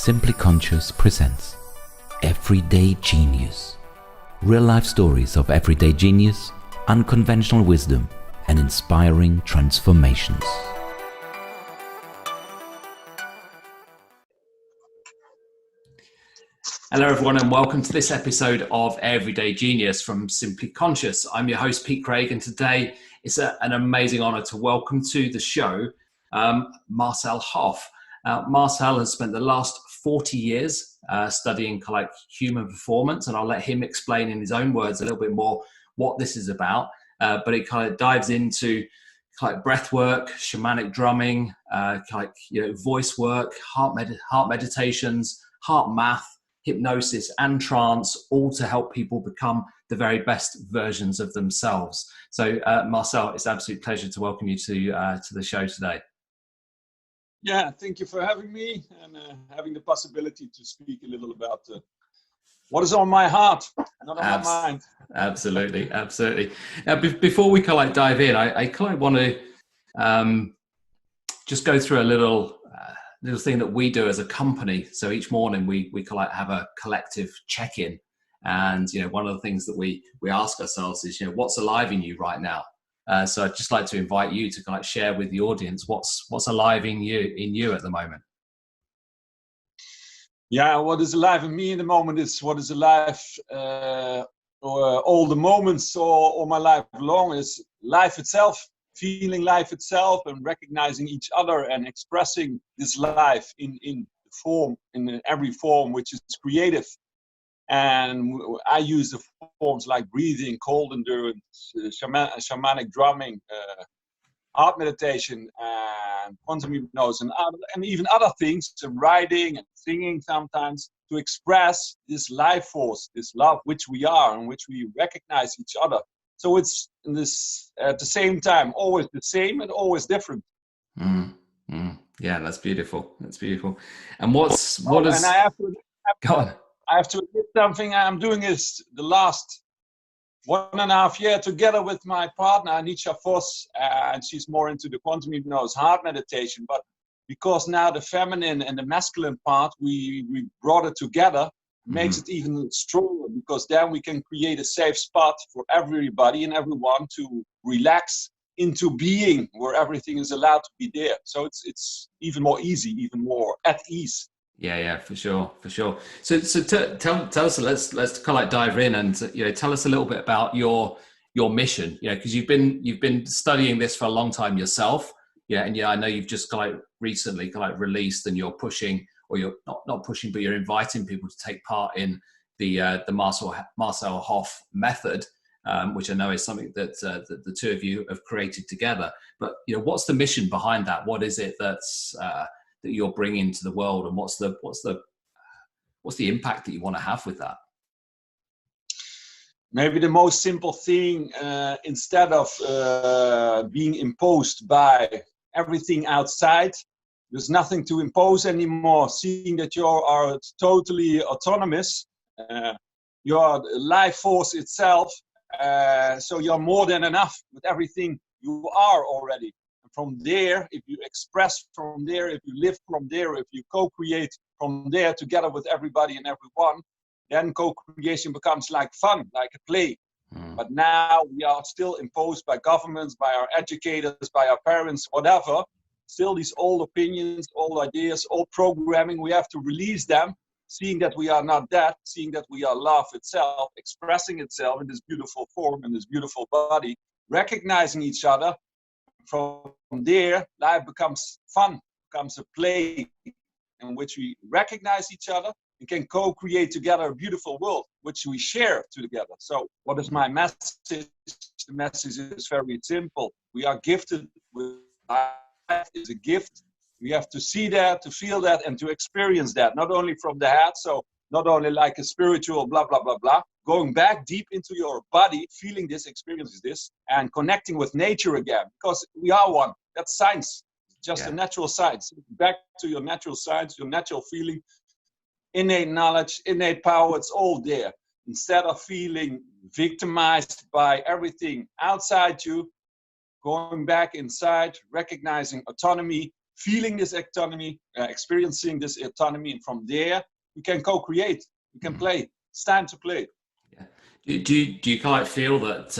Simply Conscious presents Everyday Genius. Real-life stories of everyday genius, unconventional wisdom, and inspiring transformations. Hello everyone and welcome to this episode of Everyday Genius from Simply Conscious. I'm your host Pete Craig, and today it's an amazing honor to welcome to the show Marcel Hof. Marcel has spent the last 40 years studying human performance, and I'll let him explain in his own words a little bit more what this is about. But it kind of dives into breath work, shamanic drumming, voice work, heart meditations, heart math, hypnosis and trance, all to help people become the very best versions of themselves. So Marcel, it's an absolute pleasure to welcome you to the show today. Yeah, thank you for having me and having the possibility to speak a little about what is on my heart, not on my mind. Absolutely. Now, before we dive in, I want to just go through a little thing that we do as a company. So each morning we have a collective check-in, and one of the things that we ask ourselves is what's alive in you right now. So I'd just like to invite you to share with the audience what's alive in you at the moment. Yeah, what is alive in me in the moment is what is alive or all the moments or all my life long is life itself, feeling life itself and recognizing each other and expressing this life in every form which is creative. And I use the forms like breathing, cold endurance, shamanic drumming, heart meditation, and quantum hypnosis, and even other things, writing and singing sometimes, to express this life force, this love which we are and which we recognize each other. So it's in this at the same time always the same and always different. Yeah, that's beautiful. And I have to admit something I'm doing is the last 1.5 years together with my partner, Anicha Vos, and she's more into the quantum hypnosis, heart meditation. But because now the feminine and the masculine part, we brought it together, makes it even stronger, because then we can create a safe spot for everybody and everyone to relax into being, where everything is allowed to be there. So it's even more easy, even more at ease. Yeah, for sure. So tell us. Let's dive in and tell us a little bit about your mission. Because you've been studying this for a long time yourself. And I know you've just recently released, and you're pushing, or you're not pushing, but you're inviting people to take part in the Marcel Hof method, which I know is something that the two of you have created together. But what's the mission behind that? What is it that's that you're bringing to the world, and what's the impact that you want to have with that? Maybe the most simple thing, instead of being imposed by everything outside, there's nothing to impose anymore. Seeing that you are totally autonomous, you are the life force itself, so you're more than enough with everything you are already. From there, if you express from there, if you live from there, if you co-create from there together with everybody and everyone, then co-creation becomes like fun, like a play. But now we are still imposed by governments, by our educators, by our parents, whatever. Still these old opinions, old ideas, old programming, we have to release them, seeing that we are not that, seeing that we are love itself, expressing itself in this beautiful form, in this beautiful body, recognizing each other. From there, life becomes fun, becomes a play in which we recognize each other and can co-create together a beautiful world, which we share together. So what is my message? The message is very simple. We are gifted with life is a gift. We have to see that, to feel that, and to experience that, not only from the head, so not only like a spiritual blah, blah, blah, blah, going back deep into your body, feeling this, experiencing this, and connecting with nature again, because we are one. That's science, just a natural science. Back to your natural science, your natural feeling, innate knowledge, innate power, it's all there. Instead of feeling victimized by everything outside you, going back inside, recognizing autonomy, feeling this autonomy, experiencing this autonomy, and from there we can co-create, we can play. It's time to play. Yeah. Do you kind of feel that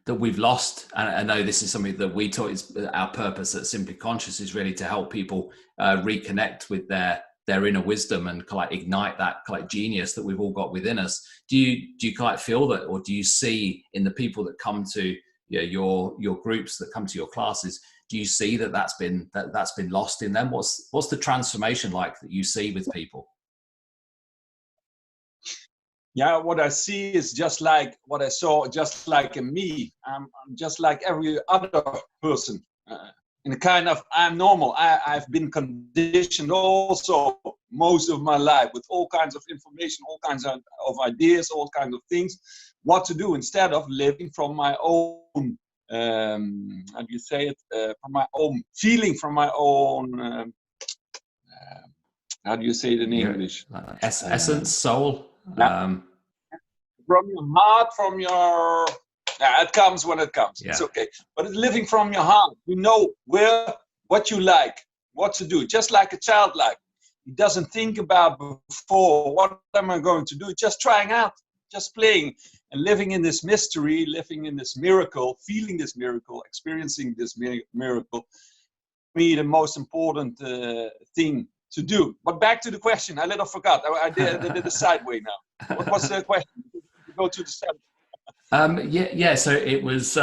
that we've lost? And I know this is something that we taught. Is our purpose at Simply Conscious is really to help people reconnect with their inner wisdom and kind of ignite that kind of genius that we've all got within us. Do you kind of feel that, or do you see in the people that come to your groups, that come to your classes, do you see that's been lost in them? What's the transformation like that you see with people? Yeah, what I see is just like what I saw, just like in me. I'm just like every other person. In a kind of, I'm normal. I've been conditioned also most of my life with all kinds of information, all kinds of ideas, all kinds of things, what to do instead of living from my own, how do you say it, from my own feeling, from my own, how do you say it in English? Essence, soul. From your heart, from your... it comes when it comes. Yeah. It's okay. But it's living from your heart. You know what you like, what to do. Just like a child like. He doesn't think about before, what am I going to do? Just trying out, just playing and living in this mystery, living in this miracle, feeling this miracle, experiencing this miracle. For me, the most important thing to do. But back to the question. I little forgot. I did a sideway now. What was the question? Go to the sideway. So it was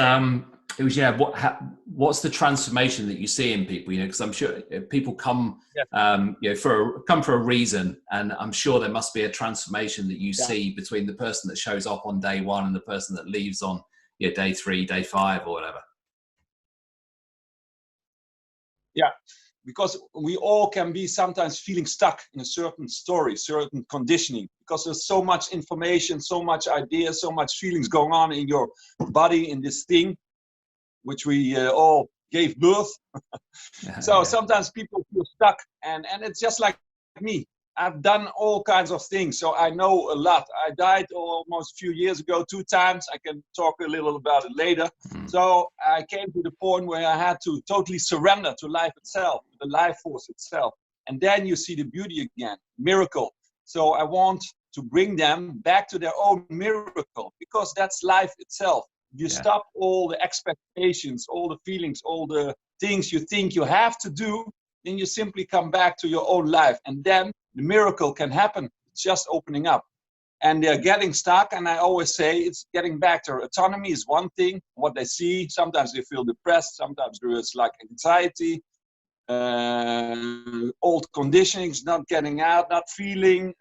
what's the transformation that you see in people, because I'm sure people come for a reason, and I'm sure there must be a transformation that you see between the person that shows up on day one and the person that leaves on day 3, day 5 or whatever. Because we all can be sometimes feeling stuck in a certain story, certain conditioning, because there's so much information, so much ideas, so much feelings going on in your body, in this thing, which we all gave birth. Sometimes people feel stuck, and it's just like me. I've done all kinds of things, so I know a lot. I died almost a few years ago 2 times. I can talk a little about it later. So I came to the point where I had to totally surrender to life itself, the life force itself. And then you see the beauty again, miracle. So I want to bring them back to their own miracle, because that's life itself. You stop all the expectations, all the feelings, all the things you think you have to do, then you simply come back to your own life. And then the miracle can happen. It's just opening up. And they're getting stuck. And I always say it's getting back to autonomy is one thing. What they see, sometimes they feel depressed. Sometimes there is like anxiety, old conditionings, not getting out, not feeling,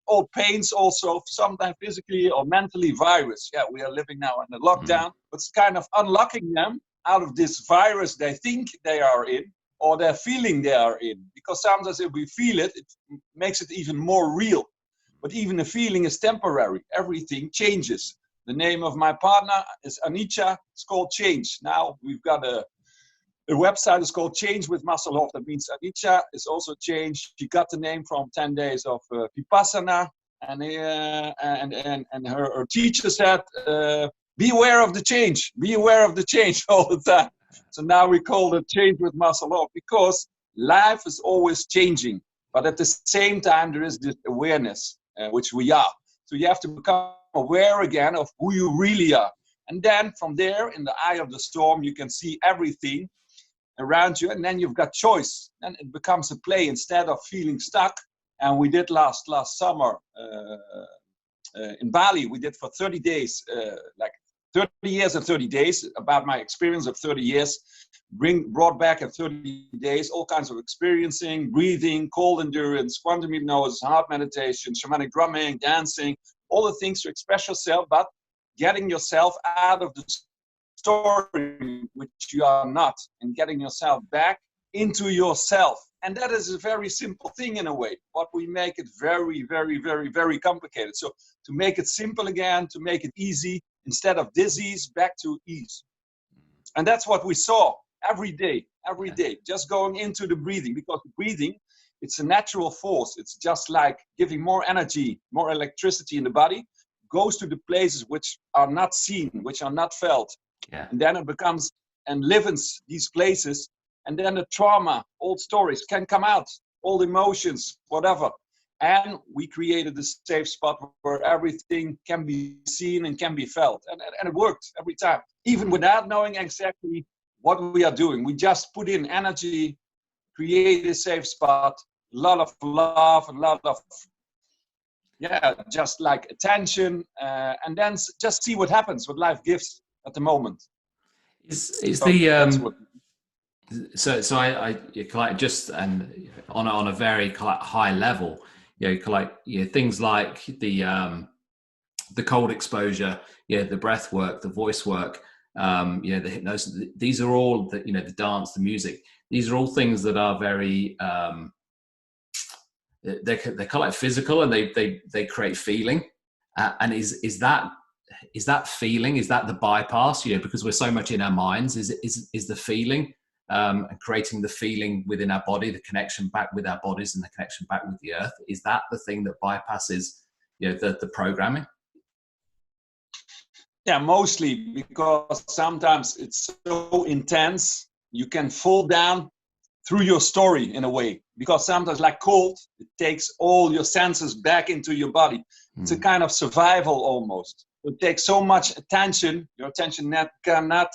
old pains also, sometimes physically or mentally virus. Yeah, we are living now in a lockdown. But it's kind of unlocking them out of this virus they think they are in, or they're feeling they are in. Because sometimes if we feel it, it makes it even more real. But even the feeling is temporary. Everything changes. The name of my partner is Anicha. It's called Change. Now we've got a website is called Change with Marcel Hof. That means Anicha is also change. She got the name from 10 days of Vipassana. And her teacher said, be aware of the change. Be aware of the change all the time. So now we call it Change with Marcel Hof, because life is always changing. But at the same time, there is this awareness, which we are. So you have to become aware again of who you really are. And then from there, in the eye of the storm, you can see everything around you. And then you've got choice. And it becomes a play instead of feeling stuck. And we did last summer in Bali. We did for 30 days, like 30 years and 30 days, about my experience of 30 years. Brought back in 30 days all kinds of experiencing, breathing, cold endurance, quantum hypnosis, heart meditation, shamanic drumming, dancing, all the things to express yourself, but getting yourself out of the story which you are not, and getting yourself back into yourself. And that is a very simple thing in a way, but we make it very, very, very, very complicated. So to make it simple again, to make it easy, instead of disease, back to ease. And that's what we saw every day, just going into the breathing, because breathing, it's a natural force. It's just like giving more energy, more electricity in the body, goes to the places which are not seen, which are not felt. And then it becomes and lives these places and then the trauma, old stories can come out, old emotions, whatever. And we created a safe spot where everything can be seen and can be felt. And it worked every time, even without knowing exactly what we are doing. We just put in energy, create a safe spot, a lot of love, a lot of, just like attention, and then just see what happens, what life gives at the moment. Is So that's what. So I like just and on a very high level, things like the cold exposure, the breath work, the voice work, the hypnosis. These are all the dance, the music. These are all things that are very they're kind of like physical, and they create feeling. And is that feeling? Is that the bypass? Because we're so much in our minds. Is the feeling and creating the feeling within our body, the connection back with our bodies and the connection back with the earth? Is that the thing that bypasses the programming? Yeah, mostly, because sometimes it's so intense you can fall down through your story in a way, because sometimes, like cold, it takes all your senses back into your body. It's a kind of survival almost. It takes so much attention. Your attention cannot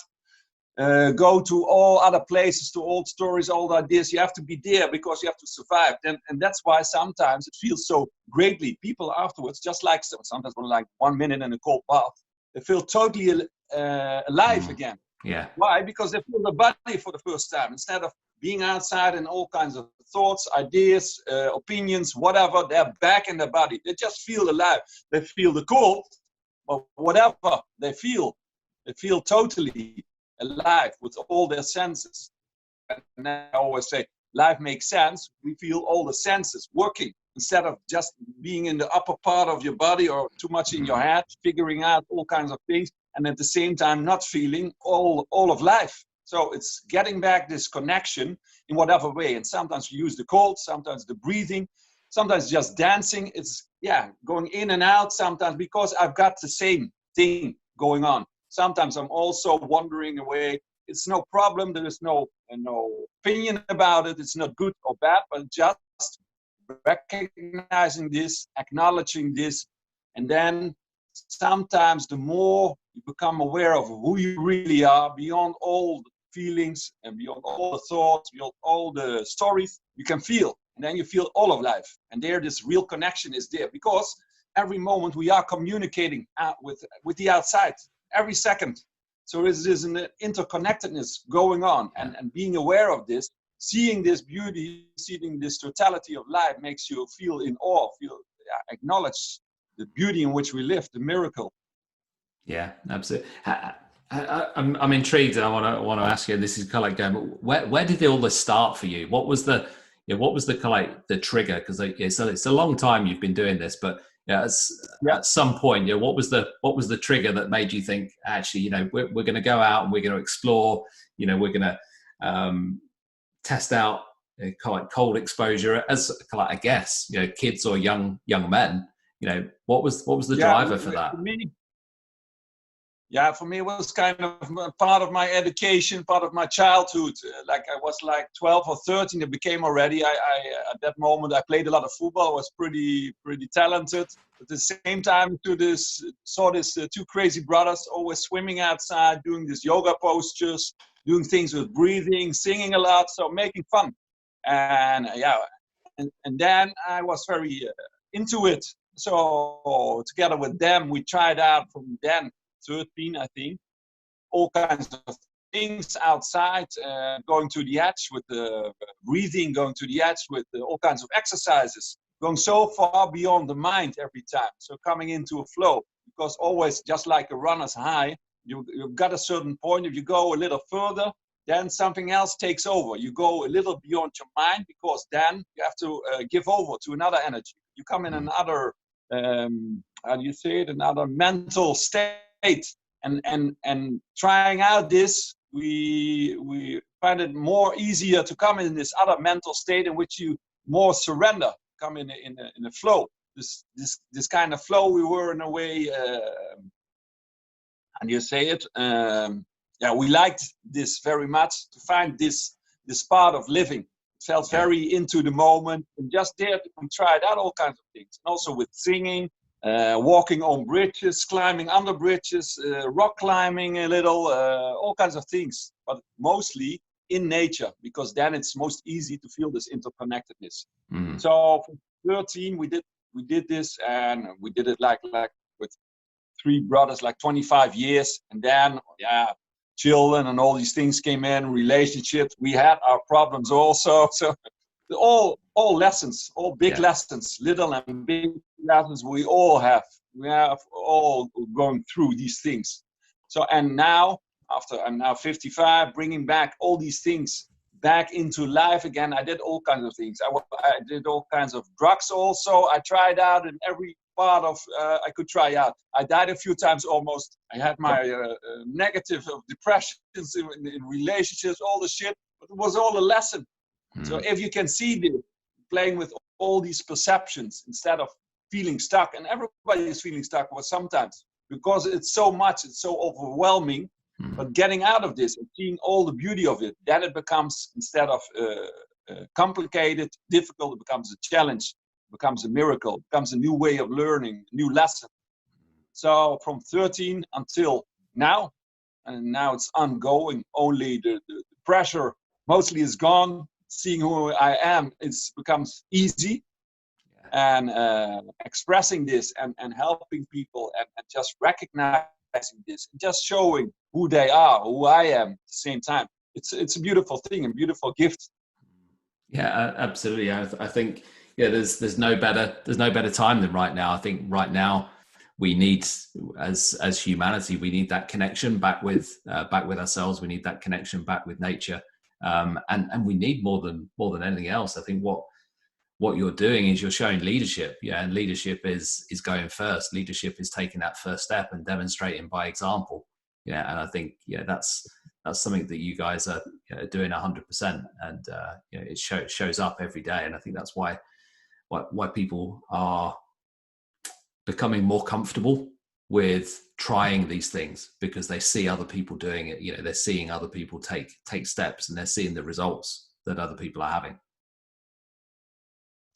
go to all other places, to old stories, old ideas. You have to be there because you have to survive. And that's why sometimes it feels so greatly. People afterwards, just like sometimes like 1 minute in a cold bath, they feel totally alive again. Yeah. Why? Because they feel the body for the first time. Instead of being outside and all kinds of thoughts, ideas, opinions, whatever, they're back in their body. They just feel alive. They feel the cold, or whatever they feel totally alive with all their senses. And I always say, life makes sense. We feel all the senses working instead of just being in the upper part of your body or too much in your head, figuring out all kinds of things, and at the same time not feeling all of life. So it's getting back this connection in whatever way. And sometimes we use the cold, sometimes the breathing, sometimes just dancing. It's going in and out sometimes, because I've got the same thing going on. Sometimes I'm also wandering away. It's no problem. There is no opinion about it. It's not good or bad, but just recognizing this, acknowledging this, and then sometimes the more you become aware of who you really are, beyond all the feelings and beyond all the thoughts, beyond all the stories, you can feel. And then you feel all of life. And there, this real connection is there, because every moment we are communicating with the outside, every second. So there's an interconnectedness going on, and being aware of this, seeing this beauty, seeing this totality of life makes you feel in awe, acknowledge the beauty in which we live, the miracle. Yeah, absolutely. I'm intrigued, and I want to ask you. This is kind of like going, where did all this start for you? What was the kind of like the trigger? Because so it's a long time you've been doing this, but at some point, what was the trigger that made you think, actually, we're going to go out and we're going to explore, we're going to test out kind of like cold exposure as kind of like, I guess, kids or young men. What was the driver for that? For me, it was kind of part of my education, part of my childhood. Like I was like 12 or 13, it became already. I at that moment, I played a lot of football. I was pretty talented. At the same time, saw this two crazy brothers always swimming outside, doing this yoga postures, doing things with breathing, singing a lot, so making fun. And and then I was very into it. So together with them, we tried out from then, 13, I think, all kinds of things outside, going to the edge with the breathing, going to the edge with all kinds of exercises, going so far beyond the mind every time. So coming into a flow, because always, just like a runner's high, you've got a certain point. If you go a little further, then something else takes over. You go a little beyond your mind, because then you have to give over to another energy. You come in another, how do you say it, another mental state. And trying out this, we find it more easier to come in this other mental state in which you more surrender, come in a flow. This kind of flow, we were in a way, and you say it, we liked this very much, to find this this part of living. Felt very into the moment and just there and tried out all kinds of things. And also with singing, walking on bridges, climbing under bridges, rock climbing a little, all kinds of things. But mostly in nature, because then it's most easy to feel this interconnectedness. So for 13, we did this, and we did it like with 3 brothers, like 25 years. And then, children and all these things came in, relationships. We had our problems also. So all lessons, all big lessons, little and big lessons we all have. We have all going through these things. So, and now, after I'm now 55, bringing back all these things back into life again. I did all kinds of things. I did all kinds of drugs also. I tried out in every part of I could try out. I died a few times almost. I had my negative depressions in relationships, all the shit. But it was all a lesson. So if you can see this, playing with all these perceptions instead of feeling stuck, and everybody is feeling stuck, but sometimes because it's so much, it's so overwhelming. But getting out of this and seeing all the beauty of it, then it becomes, instead of complicated, difficult, it becomes a challenge, it becomes a miracle, it becomes a new way of learning, a new lesson. So from 13 until now, and now it's ongoing, only the pressure mostly is gone. Seeing who I am, it becomes easy. And expressing this and helping people and just recognizing this, just showing who they are, who I am at the same time. It's a beautiful thing, a beautiful gift. Yeah, absolutely. I think there's no better time than right now. I think right now we need, as humanity, we need that connection back with ourselves. We need that connection back with nature, and we need more than anything else. I think what you're doing is you're showing leadership, and leadership is going first. Leadership is taking that first step and demonstrating by example. And I think that's something that you guys are doing 100%, and it shows up every day. And I think that's why people are becoming more comfortable with trying these things, because they see other people doing it. They're seeing other people take steps, and they're seeing the results that other people are having.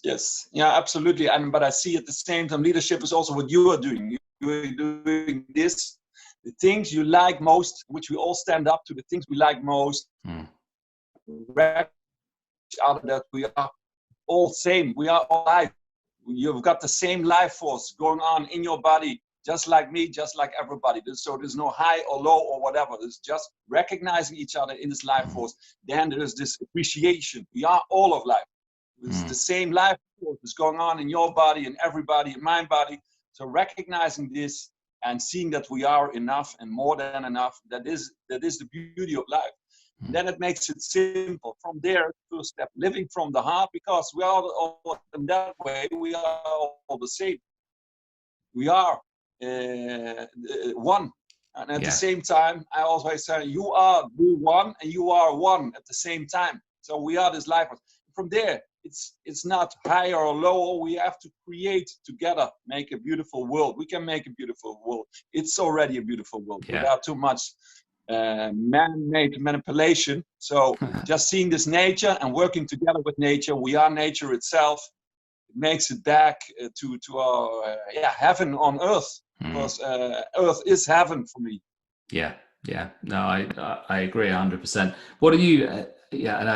Yes, absolutely. But I see at the same time, leadership is also what you are doing. You're doing this, the things you like most, which we all stand up to, the things we like most. Out of that, we are all same. We are all life. You've got the same life force going on in your body, just like me, just like everybody. So there's no high or low or whatever. It's just recognizing each other in this life force. Then there's this appreciation. We are all of life. It's the same life force that's going on in your body and everybody in my body. So recognizing this and seeing that we are enough and more than enough, that is the beauty of life. And then it makes it simple. From there, first step, living from the heart, because we are all in that way, we are all the same. We are one. And at the same time, I always say, you are the one and you are one at the same time. So we are this life force. From there, it's not higher or lower. We have to create together, make a beautiful world. We can make a beautiful world. It's already a beautiful world without too much man-made manipulation. So just seeing this nature and working together with nature, we are nature itself. It makes it back to our heaven on earth, because earth is heaven for me. No, I agree 100%. What are you? And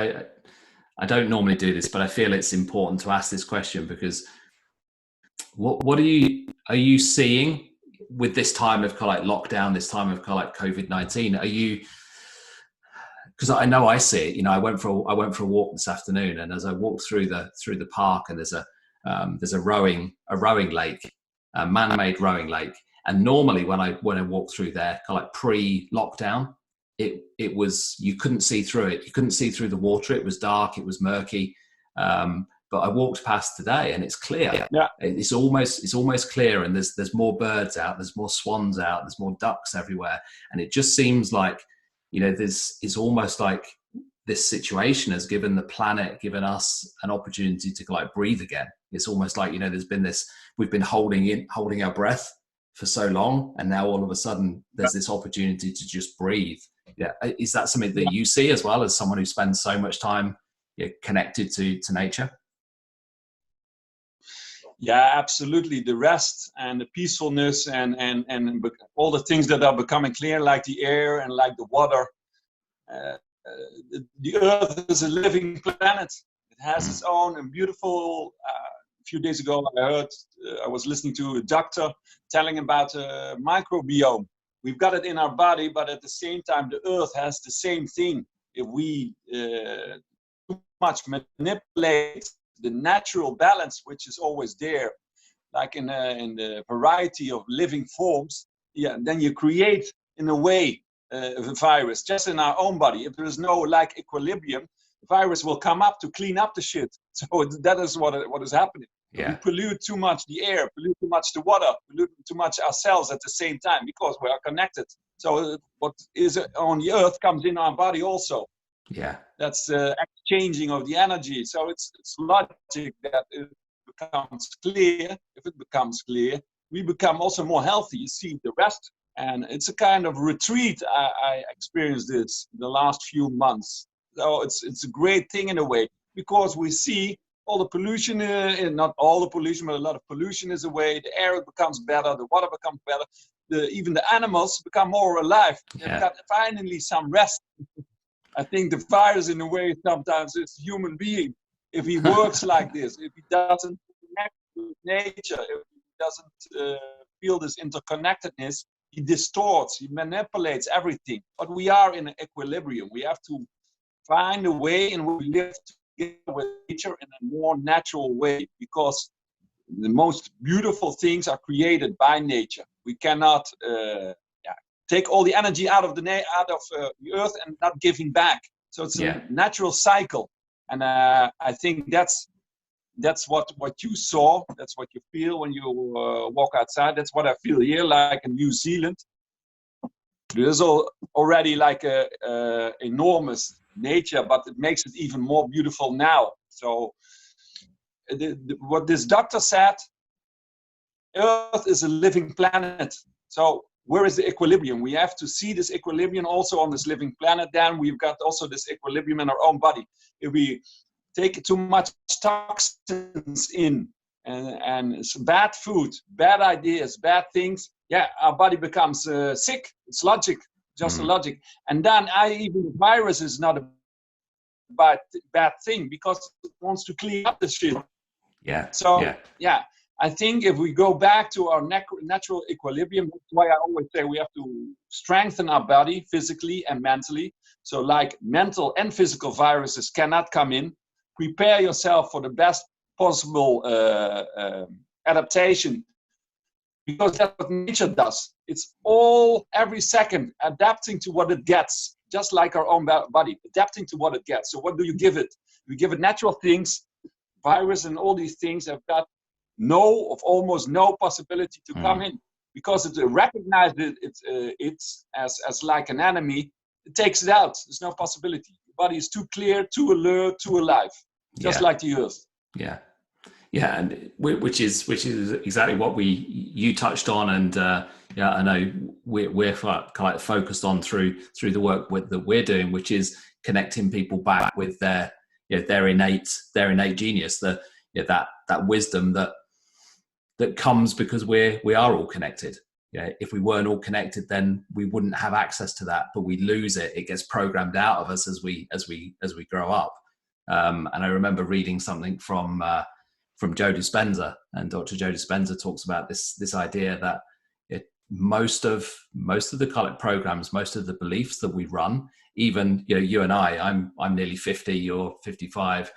I don't normally do this, but I feel it's important to ask this question, because what are you seeing with this time of kind of like lockdown, this time of kind of like COVID-19? Are you, because I know I see it. I went for a walk this afternoon, and as I walked through the park, and there's a rowing lake, a man-made rowing lake, and normally when I walk through there, kind of like pre-lockdown, it was, you couldn't see through it. You couldn't see through the water. It was dark. It was murky. But I walked past today, and it's clear. Yeah. It's almost clear, and there's more birds out. There's more swans out. There's more ducks everywhere, and it just seems like it's almost like this situation has given the planet, given us an opportunity to like breathe again. It's almost like there's been this. We've been holding our breath for so long, and now all of a sudden there's this opportunity to just breathe. Yeah, is that something that you see as well as someone who spends so much time connected to nature? Yeah, absolutely. The rest and the peacefulness and all the things that are becoming clear, like the air and like the water. The Earth is a living planet. It has its own and beautiful. A few days ago, I was listening to a doctor telling about a microbiome. We've got it in our body, but at the same time, the Earth has the same thing. If we too much manipulate the natural balance, which is always there, like in the variety of living forms, then you create, in a way, a virus just in our own body. If there is no like equilibrium, the virus will come up to clean up the shit. So that is what is happening. Yeah. We pollute too much the air, pollute too much the water, pollute too much ourselves at the same time because we are connected. So what is on the Earth comes in our body also. Yeah, that's the exchanging of the energy. So it's logic that it becomes clear. If it becomes clear, we become also more healthy. You see the rest, and it's a kind of retreat. I experienced this the last few months. So it's a great thing in a way because we see all the pollution, not all the pollution, but a lot of pollution is away. The air becomes better, the water becomes better. Even the animals become more alive. Yeah. They've got finally some rest. I think the virus, in a way, sometimes is a human being. If he works like this, if he doesn't connect with nature, if he doesn't feel this interconnectedness, he distorts, he manipulates everything. But we are in an equilibrium. We have to find a way in which we live together with nature in a more natural way, because the most beautiful things are created by nature. We cannot take all the energy out of the earth and not giving back. So it's a natural cycle, and I think that's what you saw. That's what you feel when you walk outside. That's what I feel here, like in New Zealand. There's already like a enormous nature, but it makes it even more beautiful now. So what this doctor said, Earth is a living planet. So where is the equilibrium? We have to see this equilibrium also on this living planet. Then we've got also this equilibrium in our own body. If we take too much toxins in and bad food, bad ideas, bad things, our body becomes sick. It's logic, just a logic. And then even the virus is not a bad thing because it wants to clean up the shit. Yeah. So I think if we go back to our natural equilibrium, that's why I always say we have to strengthen our body physically and mentally. So like mental and physical viruses cannot come in. Prepare yourself for the best possible adaptation, because that's what nature does. It's all every second adapting to what it gets, just like our own body, adapting to what it gets. So what do you give it? You give it natural things. Virus and all these things have got almost no possibility to come in, because it recognizes it's as like an enemy. It takes it out. There's no possibility. The body is too clear, too alert, too alive, just like the Earth. Yeah, and which is exactly what you touched on, and I know we're kind of focused on through the work that we're doing, which is connecting people back with their innate genius, that wisdom that comes because we are all connected. If we weren't all connected, then we wouldn't have access to that, but we lose it. It gets programmed out of us as we grow up. And I remember reading something from Joe Dispenza, and Dr. Joe Dispenza talks about this idea that most of the collect programs, most of the beliefs that we run, even you and I'm nearly 50, you're 55.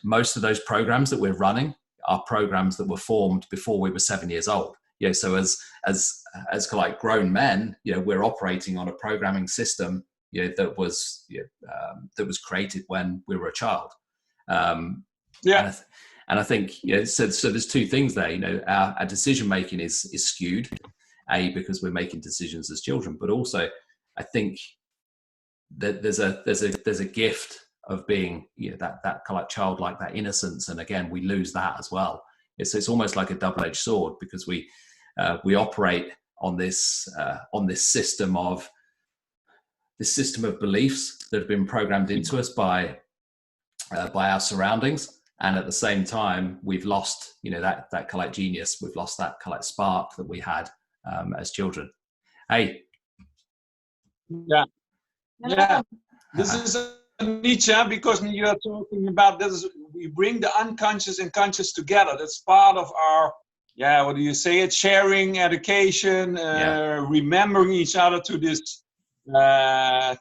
Most of those programs that we're running are programs that were formed before we were 7 years old. So as like grown men, we're operating on a programming system that was created when we were a child. And I think so there's two things there. Our decision making is skewed, because we're making decisions as children, but also I think that there's a gift of being that kind of like childlike, that innocence, and again we lose that as well. It's almost like a double-edged sword, because we operate on this system of this system of beliefs that have been programmed into us by our surroundings. And at the same time, we've lost, that kind of genius. We've lost that kind of spark that we had as children. Hey. Yeah. Yeah. This is Anicha, because you are talking about this. We bring the unconscious and conscious together. That's part of our, what do you say? It's sharing, education, remembering each other to this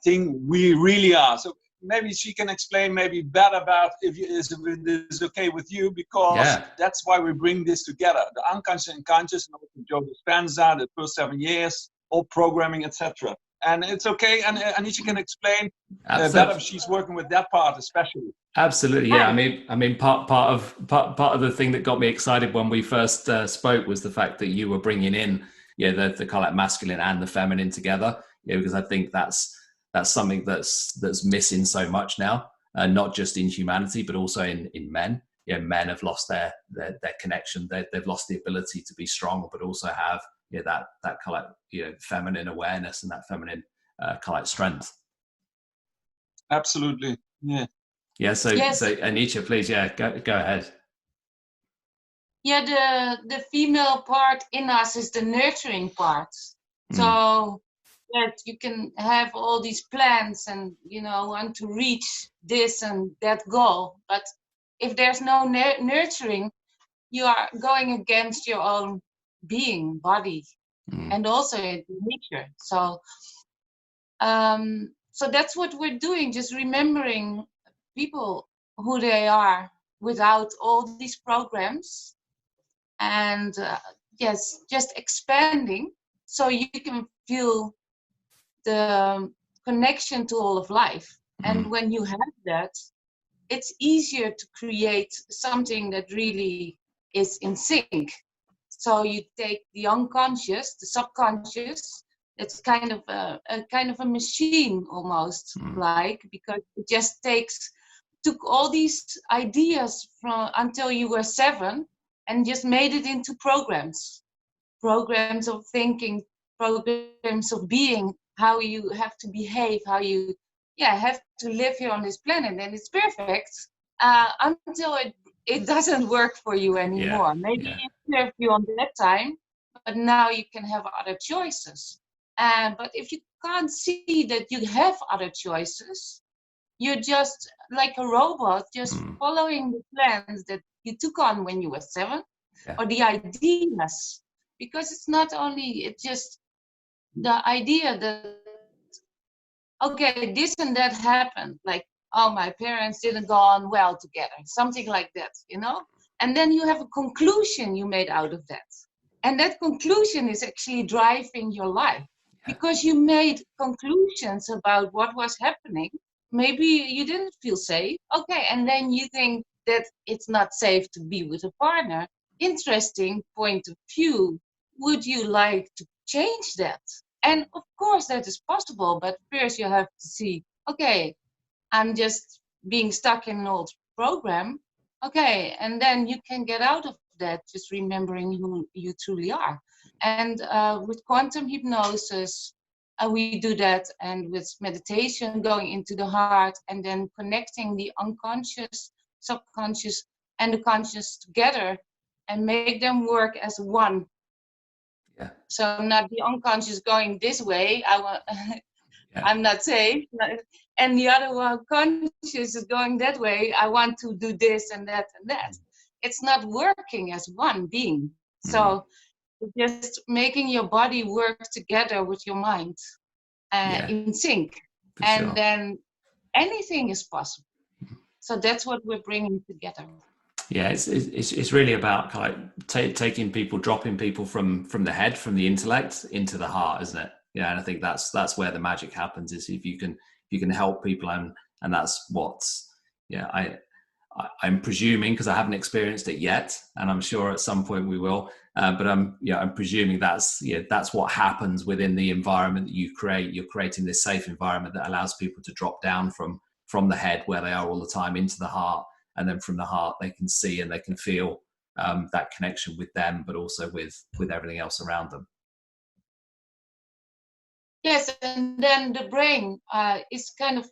thing we really are. So maybe she can explain maybe better about if it is okay with you, because that's why we bring this together. The unconscious and conscious, Joe Dispenza, the first 7 years, all programming, etc. And it's okay, and Anicha can explain better if she's working with that part especially. Absolutely, yeah. I mean, part of the thing that got me excited when we first spoke was the fact that you were bringing in, the kind of masculine and the feminine together. Because I think that's something that's missing so much now, not just in humanity, but also in men. Men have lost their connection. They've lost the ability to be strong, but also have that kind of feminine awareness and that feminine kind of strength. Absolutely, yeah. Yeah. So Anicha, please, go ahead. Yeah, the female part in us is the nurturing part. So that you can have all these plans and want to reach this and that goal, but if there's no nurturing, you are going against your own being, body, and also nature. So so that's what we're doing, just remembering people who they are without all these programs, and just expanding so you can feel the connection to all of life. And when you have that, it's easier to create something that really is in sync. So you take the unconscious, the subconscious, it's kind of a machine almost, like, because it just took all these ideas from until you were 7 and just made it into programs of thinking, programs of being, how you have to behave, how you have to live here on this planet, and it's perfect until it doesn't work for you anymore. Maybe it served you on that time, but now you can have other choices. But if you can't see that you have other choices, you're just like a robot, just following the plans that you took on when you were 7, or the ideas. Because it's just the idea that, okay, this and that happened, like, oh, my parents didn't go on well together, something like that, and then you have a conclusion you made out of that, and that conclusion is actually driving your life, because you made conclusions about what was happening. Maybe you didn't feel safe, okay, and then you think that it's not safe to be with a partner. Interesting point of view. Would you like to change that? And of course that is possible, but first you have to see, okay, I'm just being stuck in an old program. Okay, and then you can get out of that, just remembering who you truly are. And with quantum hypnosis, we do that, and with meditation, going into the heart and then connecting the unconscious, subconscious, and the conscious together and make them work as one. Yeah. So not the unconscious going this way, I'm not safe, and the other one conscious is going that way, I want to do this and that and that. It's not working as one being. So just making your body work together with your mind in sync, and then anything is possible. So that's what we're bringing together. Yeah, it's really about kind of taking people, dropping people from the head, from the intellect into the heart, isn't it? Yeah, and I think that's where the magic happens, is if you can help people, and that's what's I'm presuming, because I haven't experienced it yet, and I'm sure at some point we will. But I'm presuming that's what happens within the environment that you create. You're creating this safe environment that allows people to drop down from the head, where they are all the time, into the heart. And then from the heart, they can see and they can feel that connection with them, but also with everything else around them. yes, and then the brain is kind of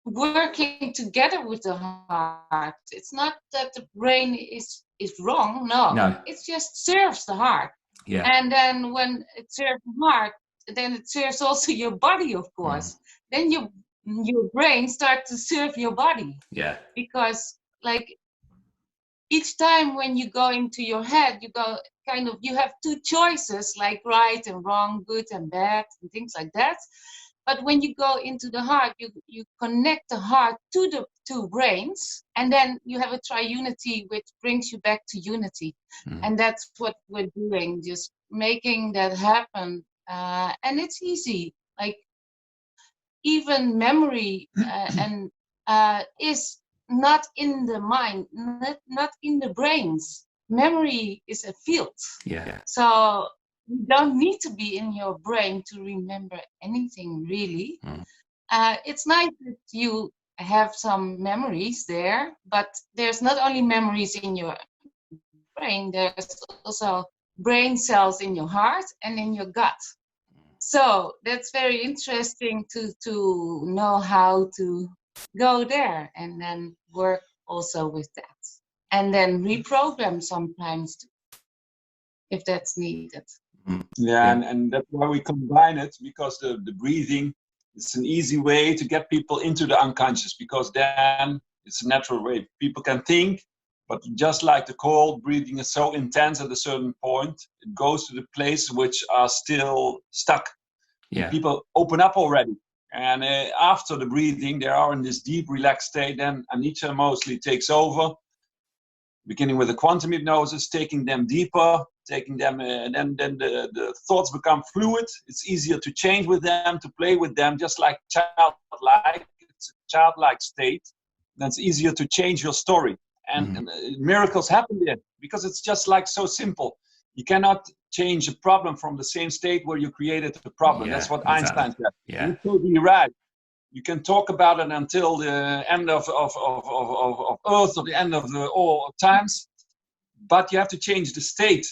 working together with the heart. It's not that the brain is wrong. No, it just serves the heart. Yeah. And then when it serves the heart, then it serves also your body, of course. Then your brain starts to serve your body. Yeah. Because like each time when you go into your head, you have two choices, like right and wrong, good and bad, and things like that. But when you go into the heart, you connect the heart to the two brains, and then you have a triunity, which brings you back to unity. And that's what we're doing, just making that happen. And it's easy. Like even memory is not in the mind, not in the brains. Memory is a field. Yeah. So you don't need to be in your brain to remember anything, really. It's nice that you have some memories there, but there's not only memories in your brain, there's also brain cells in your heart and in your gut. So that's very interesting to know how to go there and then work also with that. And then reprogram sometimes too, if that's needed. Yeah, and that's why we combine it, because the breathing is an easy way to get people into the unconscious, because then it's a natural way. People can think, but just like the cold breathing is so intense at a certain point, it goes to the place which are still stuck. Yeah. People open up already. And after the breathing, they are in this deep, relaxed state. Then Anicha mostly takes over, beginning with the quantum hypnosis, taking them deeper, taking them, and then the thoughts become fluid. It's easier to change with them, to play with them, just like childlike. It's a childlike state. Then it's easier to change your story. And miracles happen there, because it's just like so simple. You cannot change a problem from the same state where you created the problem. That's what Einstein said. Yeah. You're totally right. You can talk about it until the end of Earth, or the end of all times, but you have to change the state.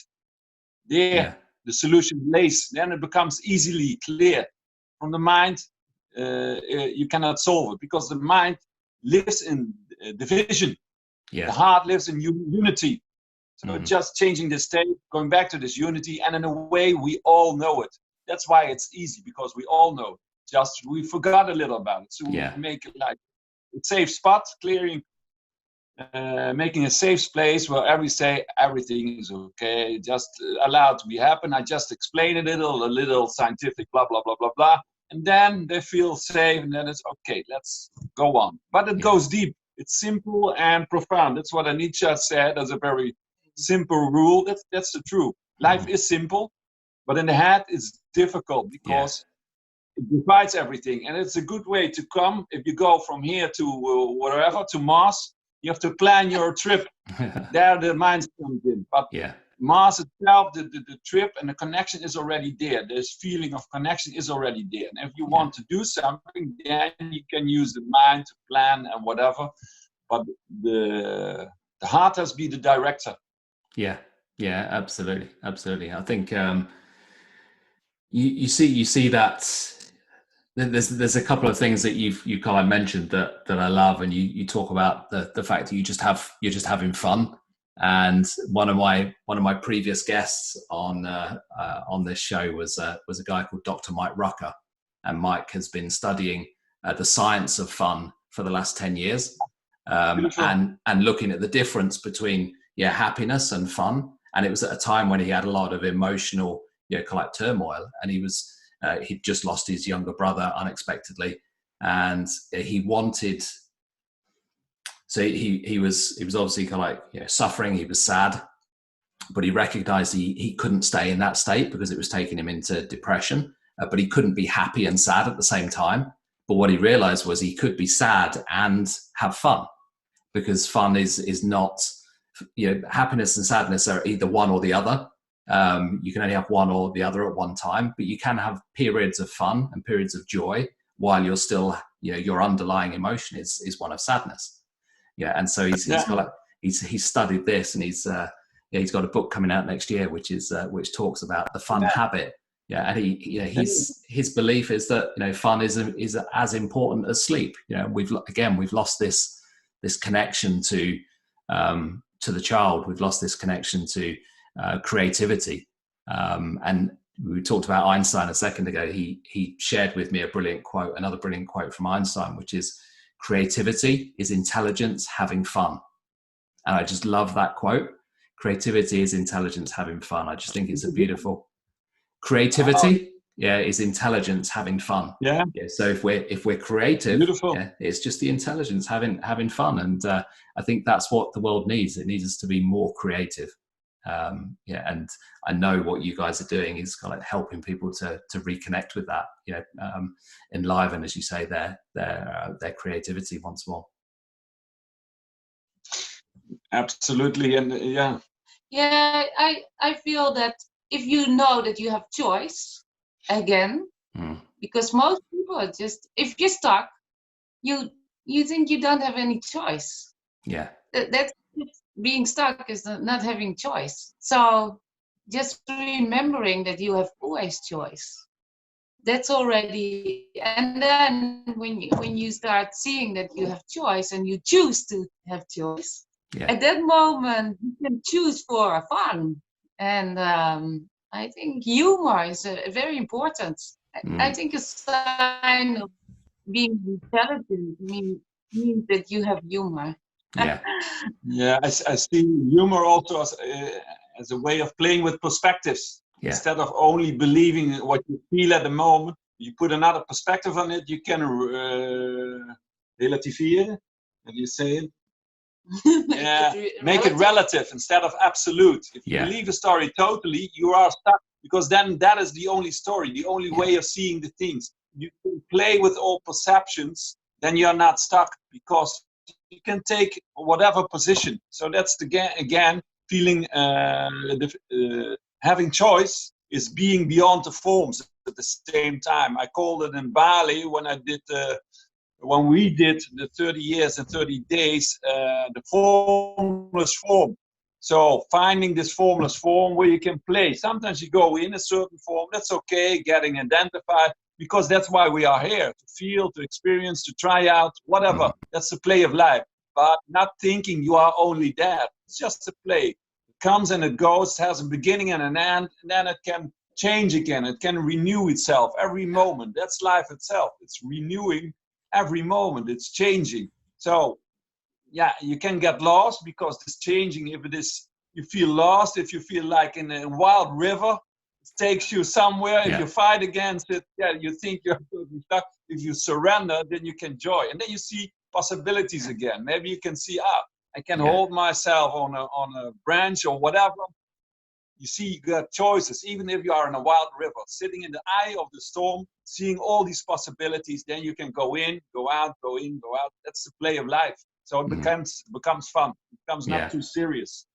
There, the solution lays. Then it becomes easily clear. From the mind, you cannot solve it, because the mind lives in division. Yeah. The heart lives in unity. So just changing the state, going back to this unity, and in a way we all know it. That's why it's easy, because we all know it. Just we forgot a little about it. So we make it like a safe spot, clearing, making a safe place where everything is okay, just allowed to be happen. I just explain a little scientific, blah, blah, blah, blah, blah. And then they feel safe, and then it's okay, let's go on. But it goes deep. It's simple and profound. That's what Anicha said as a very simple rule. That's the truth. Life is simple, but in the head it's difficult, because it divides everything. And it's a good way to come. If you go from here to wherever, to Mars, you have to plan your trip. There the mind comes in. But Mars itself, the trip and the connection is already there. This feeling of connection is already there. And if you want to do something, then you can use the mind to plan and whatever. But the heart has to be the director. Yeah, absolutely. I think you see that there's a couple of things that you kind of mentioned that I love, and you talk about the fact that you're just having fun. And one of my previous guests on this show was a guy called Dr. Mike Rucker, and Mike has been studying the science of fun for the last 10 years, and looking at the difference between happiness and fun. And it was at a time when he had a lot of emotional kind of like turmoil, and he'd just lost his younger brother unexpectedly, and he wanted. So he was obviously kind of like suffering. He was sad, but he recognized he couldn't stay in that state because it was taking him into depression. But he couldn't be happy and sad at the same time. But what he realized was he could be sad and have fun, because fun is not, happiness and sadness are either one or the other. You can only have one or the other at one time, but you can have periods of fun and periods of joy while you're still, your underlying emotion is one of sadness. And so he's studied this, and he's got a book coming out next year, which talks about the fun habit, Yeah, and his belief is that fun is as important as sleep. We've lost this connection to the child. We've lost this connection to creativity. And we talked about Einstein a second ago. He shared with me another brilliant quote from Einstein, which is, "Creativity is intelligence having fun." And I just love that quote. Creativity is intelligence having fun. I just think it's a beautiful. Creativity, is intelligence having fun. Yeah. So if we're creative, Beautiful. it's just the intelligence having fun. And I think that's what the world needs. It needs us to be more creative. And I know what you guys are doing is kind of helping people to reconnect with that. Enliven, as you say, their creativity once more. Absolutely, and Yeah, I feel that if you know that you have choice, again, because most people are just, if you're stuck, you think you don't have any choice. Yeah. That's being stuck is not having choice. So just remembering that you have always choice. That's already, and then when you start seeing that you have choice and you choose to have choice, at that moment you can choose for fun. And I think humor is very important. I think a sign of being intelligent means that you have humor. Yeah, I see humor also as a way of playing with perspectives. Instead of only believing what you feel at the moment, you put another perspective on it. You can relativeren. How do you say it? Make it relative instead of absolute. If you believe a story totally, you are stuck, because then that is the only story, the only way of seeing the things. You can play with all perceptions, then you're not stuck, because you can take whatever position. So that's again feeling having choice is being beyond the forms at the same time. I called it in Bali when we did the 30 years and 30 days, the formless form. So finding this formless form where you can play. Sometimes you go in a certain form, that's okay, getting identified, because that's why we are here, to feel, to experience, to try out, whatever. That's the play of life. But not thinking you are only that. It's just a play. It comes and it goes, has a beginning and an end, and then it can change again. It can renew itself every moment. That's life itself. It's renewing every moment. It's changing. So you can get lost because it's changing. If it is, you feel lost, if you feel like in a wild river, it takes you somewhere. If you fight against it, you think you're stuck. If you surrender, then you can joy. And then you see possibilities again. Maybe you can see, I can hold myself on a branch or whatever. You see, you got choices. Even if you are in a wild river, sitting in the eye of the storm, seeing all these possibilities, then you can go in, go out, go in, go out. That's the play of life. So it becomes fun. It becomes not too serious.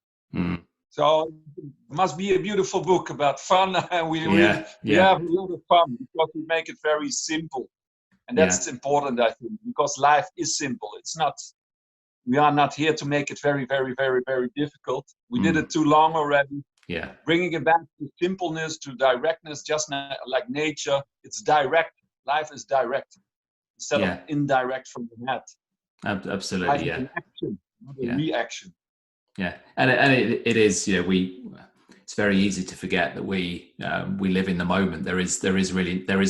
So it must be a beautiful book about fun. We have a lot of fun because we make it very simple. And that's important, I think, because life is simple. We are not here to make it very, very, very, very difficult. We did it too long already. Yeah. Bringing it back to simpleness, to directness, just like nature. It's direct. Life is direct instead of indirect from the head. Absolutely, Life is an action, not a reaction. Yeah, and it is. It's very easy to forget that we live in the moment. There is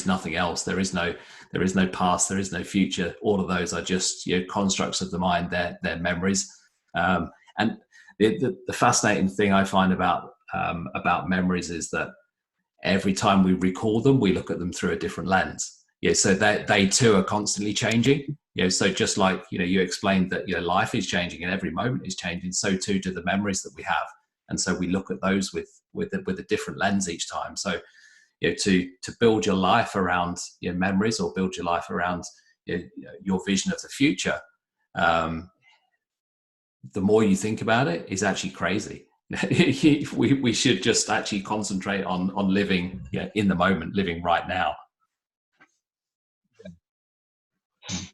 nothing else. There is no past. There is no future. All of those are just constructs of the mind. They're memories. And the fascinating thing I find about memories is that every time we recall them, we look at them through a different lens. So they too are constantly changing. So just like you explained that life is changing and every moment is changing, so too do the memories that we have. And so we look at those with a different lens each time. So to build your life around your memories, or build your life around your vision of the future, the more you think about it, is actually crazy. we should just actually concentrate on living in the moment, living right now.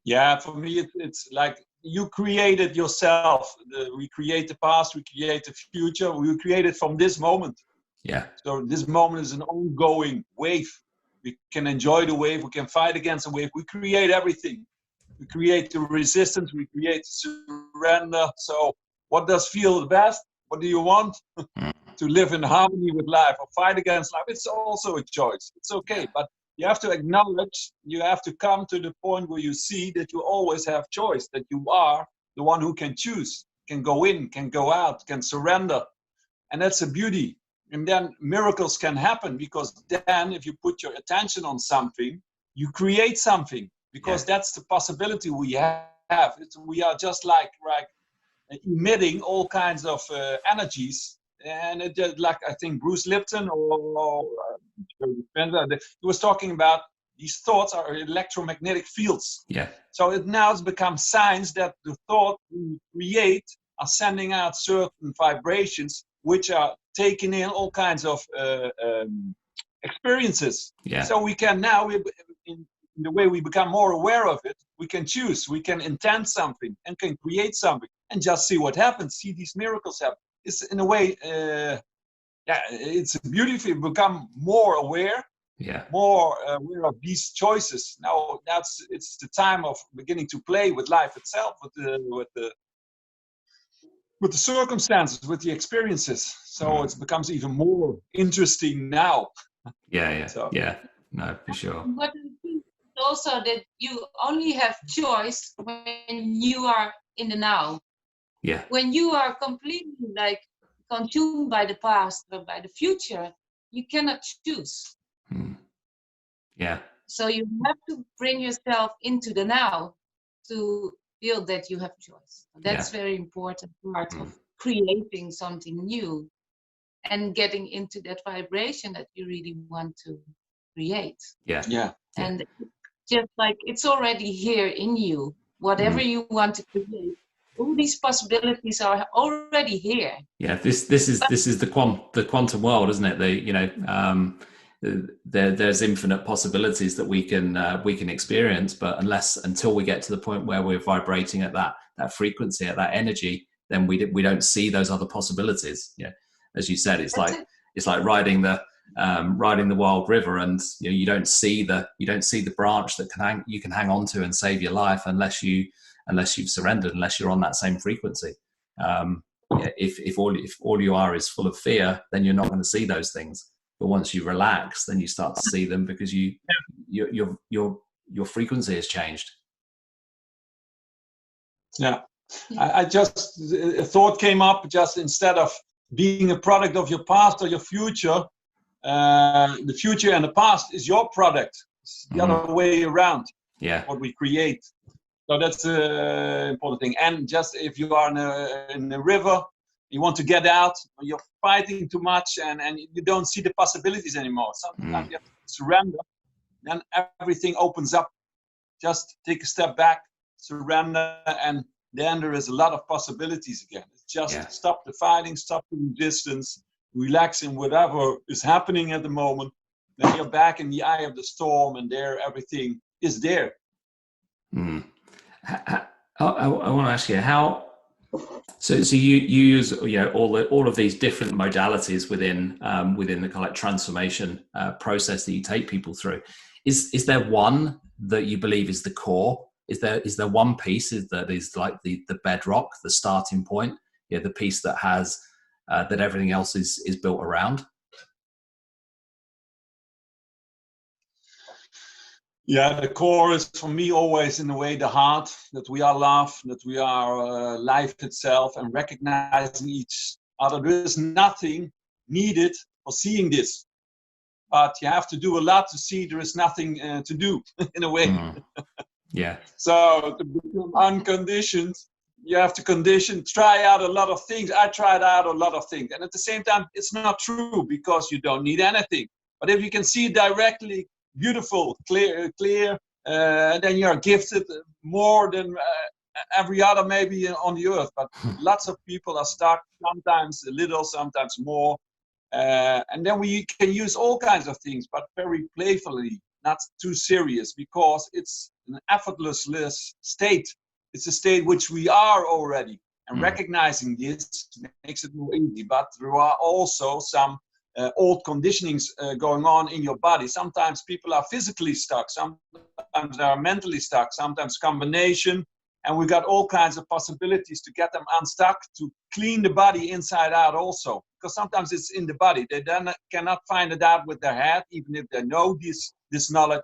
Yeah, for me, it's like you create it yourself. We create the past, we create the future, we create it from this moment. Yeah. So this moment is an ongoing wave. We can enjoy the wave. We can fight against the wave. We create everything. We create the resistance. We create the surrender. So what does feel the best? What do you want? To live in harmony with life or fight against life? It's also a choice. It's okay. But you have to acknowledge, you have to come to the point where you see that you always have choice, that you are the one who can choose, can go in, can go out, can surrender. And that's a beauty. And then miracles can happen, because then if you put your attention on something, you create something, because that's the possibility we have. We are just like emitting all kinds of energies. And it just, like I think Bruce Lipton he was talking about, these thoughts are electromagnetic fields. Yeah. So it now has become science that the thought we create are sending out certain vibrations, which are taking in all kinds of experiences. Yeah. So we can now, in the way we become more aware of it, we can choose, we can intend something and can create something and just see what happens, see these miracles happen. It's in a way, it's beautiful. You become more aware, more aware of these choices. Now it's the time of beginning to play with life itself, with the circumstances, with the experiences. So it becomes even more interesting now. Yeah. So. Yeah. No, for sure. But I think also that you only have choice when you are in the now. Yeah. When you are completely like consumed by the past or by the future, you cannot choose. Yeah. So you have to bring yourself into the now to feel that you have choice. That's very important part of creating something new and getting into that vibration that you really want to create. Yeah. And just like it's already here in you, whatever you want to create, all these possibilities are already here. Yeah, this is the quantum world, isn't it? There's infinite possibilities that we can experience, but until we get to the point where we're vibrating at that frequency, at that energy, then we don't see those other possibilities. Yeah, as you said, it's like riding the wild river, and you don't see the branch that you can hang on to and save your life unless you've surrendered, unless you're on that same frequency. If all you are is full of fear, then you're not going to see those things. But once you relax, then you start to see them, because your frequency has changed. Yeah, I just, a thought came up, just instead of being a product of your past or your future, the future and the past is your product. It's the other way around. Yeah. What we create. So that's an important thing. And just if you are in a river, you want to get out, you're fighting too much, and you don't see the possibilities anymore. Sometimes you have to surrender, then everything opens up. Just take a step back, surrender, and then there is a lot of possibilities again. It's just stop the fighting, stop the resistance, relax in whatever is happening at the moment. Then you're back in the eye of the storm, and there everything is there. I want to ask you how. So you use all of these different modalities within the kind of transformation process that you take people through. Is there one that you believe is the core? Is there one piece that is like the bedrock, the starting point? The piece that has that everything else is built around? Yeah, the core is for me always in a way the heart, that we are love, that we are life itself, and recognizing each other. There is nothing needed for seeing this, but you have to do a lot to see there is nothing to do in a way. Yeah. So to become unconditioned, you have to try out a lot of things. I tried out a lot of things, and at the same time, it's not true, because you don't need anything. But if you can see directly, beautiful, clear, then you are gifted more than every other maybe on the earth. But lots of people are stuck, sometimes a little, sometimes more. And then we can use all kinds of things, but very playfully, not too serious, because it's an effortless state. It's a state which we are already. And recognizing this makes it more easy. But there are also some old conditionings going on in your body. Sometimes people are physically stuck, sometimes they are mentally stuck, sometimes combination. And we got all kinds of possibilities to get them unstuck, to clean the body inside out also. Because sometimes it's in the body. They then cannot find it out with their head, even if they know this knowledge.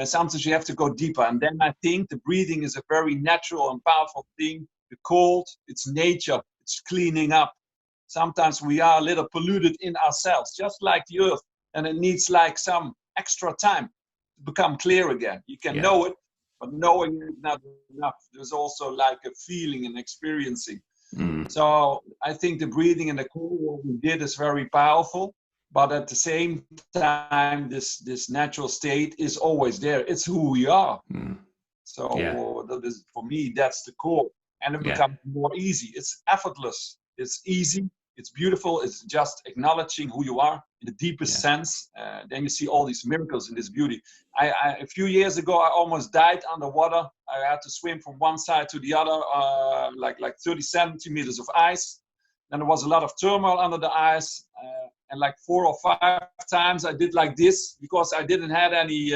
Sometimes you have to go deeper. And then I think the breathing is a very natural and powerful thing. The cold, it's nature, it's cleaning up. Sometimes we are a little polluted in ourselves, just like the earth. And it needs like some extra time to become clear again. You can know it, but knowing is not enough. There's also like a feeling and experiencing. So I think the breathing and the cold, what we did is very powerful. But at the same time, this natural state is always there. It's who we are. So that is, for me, that's the core. And it becomes more easy. It's effortless. It's easy. It's beautiful. It's just acknowledging who you are in the deepest sense. Then you see all these miracles in this beauty. A few years ago, I almost died underwater. I had to swim from one side to the other, like 30 centimeters of ice. Then there was a lot of turmoil under the ice. And like 4 or 5 times I did like this because I didn't have any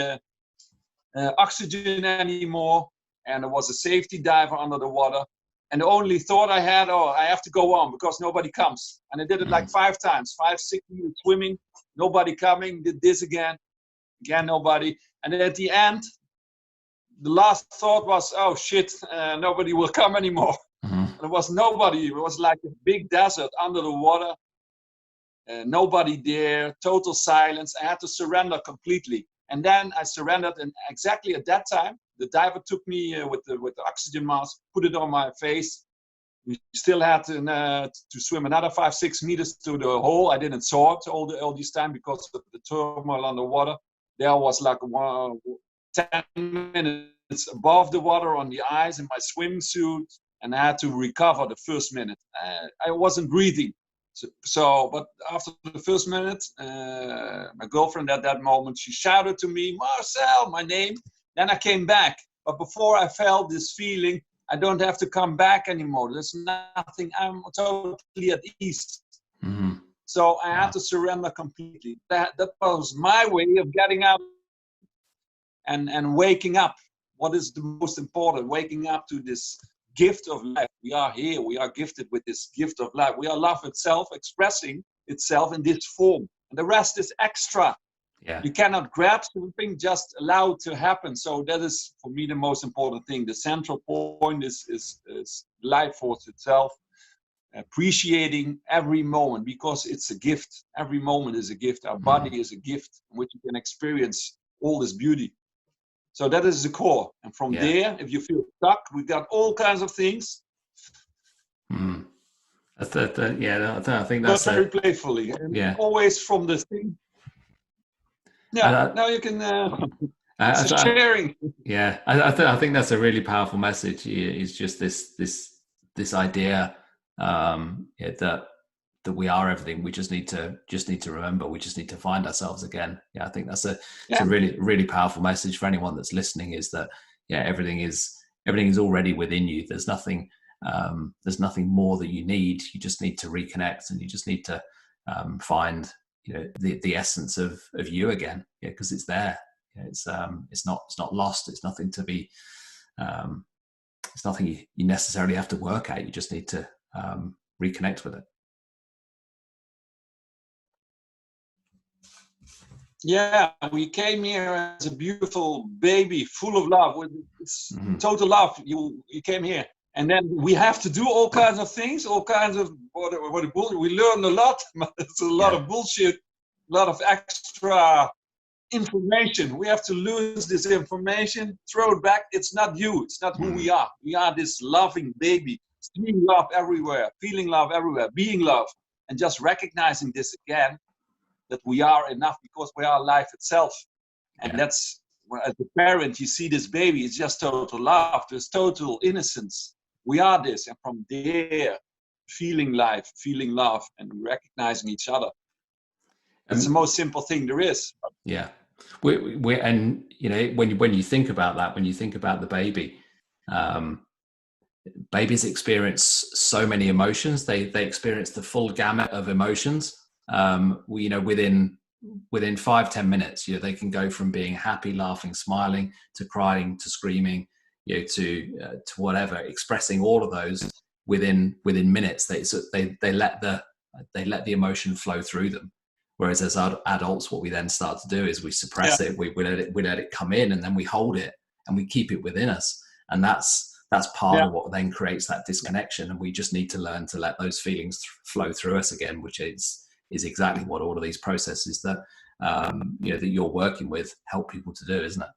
oxygen anymore. And there was a safety diver under the water. And the only thought I had, I have to go on because nobody comes. And I did it like 5 times, 5, 6 minutes swimming, nobody coming, did this again, nobody. And then at the end, the last thought was, oh shit, nobody will come anymore. There was nobody. It was like a big desert under the water. Nobody there, total silence. I had to surrender completely. And then I surrendered, and exactly at that time, the diver took me with the oxygen mask, put it on my face. We still had to swim another 5, 6 meters to the hole. I didn't saw it all this time because of the turmoil underwater. There was like 10 minutes above the water on the ice in my swimsuit, and I had to recover the first minute. I wasn't breathing. But after the first minute, my girlfriend at that moment, she shouted to me, Marcel, my name. Then I came back. But before I felt this feeling, I don't have to come back anymore. There's nothing. I'm totally at ease. So I had to surrender completely. That was my way of getting out and waking up. What is the most important? Waking up to this gift of life. We are here. We are gifted with this gift of life. We are love itself, expressing itself in this form. And the rest is extra. You cannot grab something, just allow it to happen. So that is, for me, the most important thing. The central point is life force itself, appreciating every moment because it's a gift. Every moment is a gift. Our body is a gift in which you can experience all this beauty. So that is the core. And from there, if you feel stuck, we got all kinds of things. I think that's very playfully. And always from the thing. Now you can sharing. I think that's a really powerful message. It's just this idea that we are everything. We just need to remember. We just need to find ourselves again. I think that's a really, really powerful message for anyone that's listening. Is that everything is already within you. There's nothing more that you need. You just need to reconnect, and you just need to find the essence of you again, because it's there. It's not lost. It's nothing to be. It's nothing you necessarily have to work at. You just need to reconnect with it. We came here as a beautiful baby, full of love, with total love. You came here, and then we have to do all kinds of things, all kinds of what we learn a lot. It's a lot of bullshit, a lot of extra information. We have to lose this information, throw it back. It's not you. It's not who we are. We are this loving baby, seeing love everywhere, feeling love everywhere, being love, and just recognizing this again. That we are enough because we are life itself. And that's, as a parent, you see this baby, it's just total love, there's total innocence. We are this, and from there, feeling life, feeling love, and recognizing each other. It's the most simple thing there is. We and when you think about that, when you think about the baby, babies experience so many emotions. They experience the full gamut of emotions. within 5-10 minutes, they can go from being happy, laughing, smiling, to crying, to screaming, to whatever, expressing all of those within minutes. They let the emotion flow through them. Whereas as adults, what we then start to do is we suppress it, we let it come in, and then we hold it and we keep it within us. And that's part of what then creates that disconnection. And we just need to learn to let those feelings flow through us again, which is exactly what all of these processes that that you're working with help people to do, isn't it?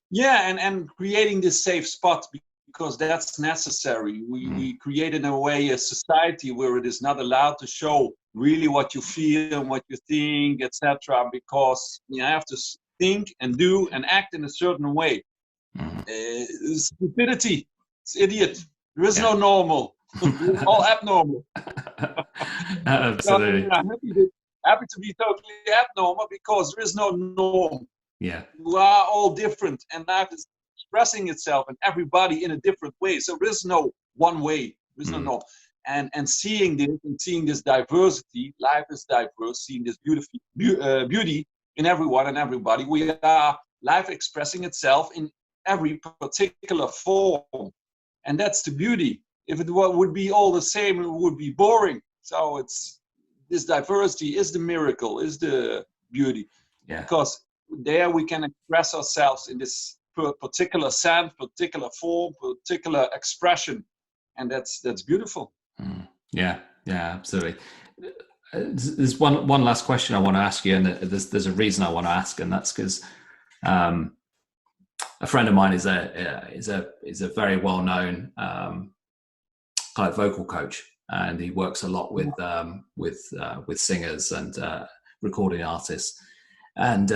Yeah, and creating this safe spot, because that's necessary. We create in a way a society where it is not allowed to show really what you feel and what you think, etc. Because you have to think and do and act in a certain way. Stupidity, it's idiot. There is no normal. We're all abnormal. Absolutely. So, I'm happy to be totally abnormal, because there is no norm. Yeah. We are all different, and life is expressing itself in everybody in a different way. So there is no one way. There is no norm. And seeing this diversity, life is diverse, seeing this beauty in everyone and everybody. We are life expressing itself in every particular form, and that's the beauty. If it would be all the same, it would be boring. So it's this diversity is the miracle, is the beauty. Yeah. Because there we can express ourselves in this particular sense, particular form, particular expression, and that's beautiful. Yeah, absolutely. There's one last question I want to ask you, and there's a reason I want to ask, and that's because a friend of mine is a very well known vocal coach, and he works a lot with singers and recording artists, and